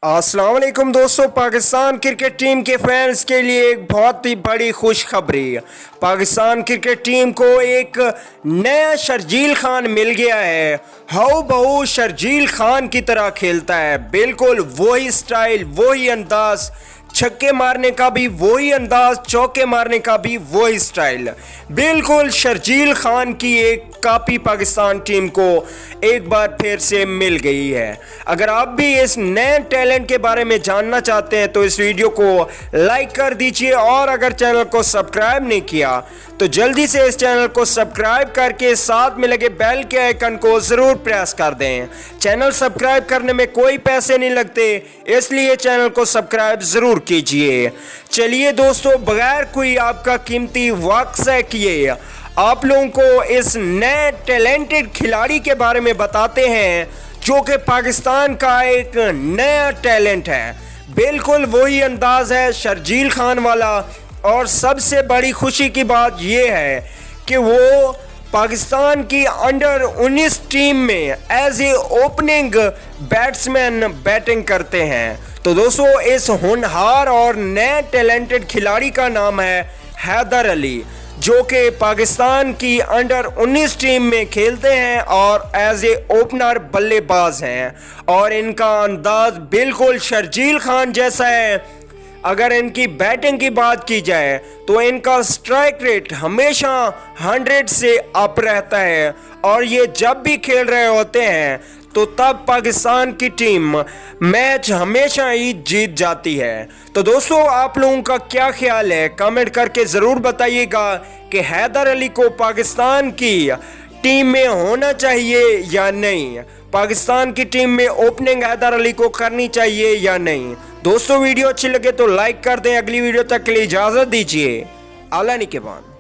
अस्सलाम वालेकुम दोस्तों, पाकिस्तान क्रिकेट टीम के फैंस के लिए एक बहुत ही बड़ी खुशखबरी। पाकिस्तान क्रिकेट टीम को एक नया शर्जील खान मिल गया है। हऊ बहू शर्जील खान की तरह खेलता है, बिल्कुल वही स्टाइल, वही अंदाज, छक्के मारने का भी वही अंदाज, चौके मारने का भी वही स्टाइल। बिल्कुल शर्जील खान की एक कॉपी पाकिस्तान टीम को एक बार फिर से मिल गई है। अगर आप भी इस नए टैलेंट के बारे में जानना चाहते हैं तो इस वीडियो को लाइक कर दीजिए, और अगर चैनल को सब्सक्राइब नहीं किया तो जल्दी से इस चैनल को सब्सक्राइब करके साथ में लगे बेल के आइकन को जरूर प्रेस कर दें। चैनल सब्सक्राइब करने में कोई पैसे नहीं लगते, इसलिए चैनल को सब्सक्राइब जरूर कीजिए। चलिए दोस्तों, बगैर कोई आपका कीमती वक्त ज़ाया किए आप लोगों को इस नए टैलेंटेड खिलाड़ी के बारे में बताते हैं, जो कि पाकिस्तान का एक नया टैलेंट है। बिल्कुल वही अंदाज है शर्जील खान वाला, और सबसे बड़ी खुशी की बात यह है कि वो पाकिस्तान की अंडर 19 टीम में as a opening batsman batting करते हैं। तो दोस्तों, इस होनहार और नए टैलेंटेड खिलाड़ी का नाम है हैदर अली, जो कि पाकिस्तान की अंडर 19 टीम में खेलते हैं और एज ए ओपनर बल्लेबाज हैं। और इनका अंदाज बिल्कुल शर्जील खान जैसा है। अगर इनकी बैटिंग की बात की जाए तो इनका स्ट्राइक रेट हमेशा 100 से अप रहता है, और ये जब भी खेल रहे होते हैं तो तब पाकिस्तान की टीम मैच हमेशा ही जीत जाती है। तो दोस्तों, आप लोगों का क्या ख्याल है, कमेंट करके ज़रूर बताइएगा कि हैदर अली को पाकिस्तान की टीम में होना चाहिए या नहीं, पाकिस्तान की टीम में ओपनिंग हैदर अली को करनी चाहिए या नहीं। दोस्तों, वीडियो अच्छी लगे तो लाइक कर दें। अगली वीडियो तक के लिए इजाज़त दीजिए। आला निगहबान।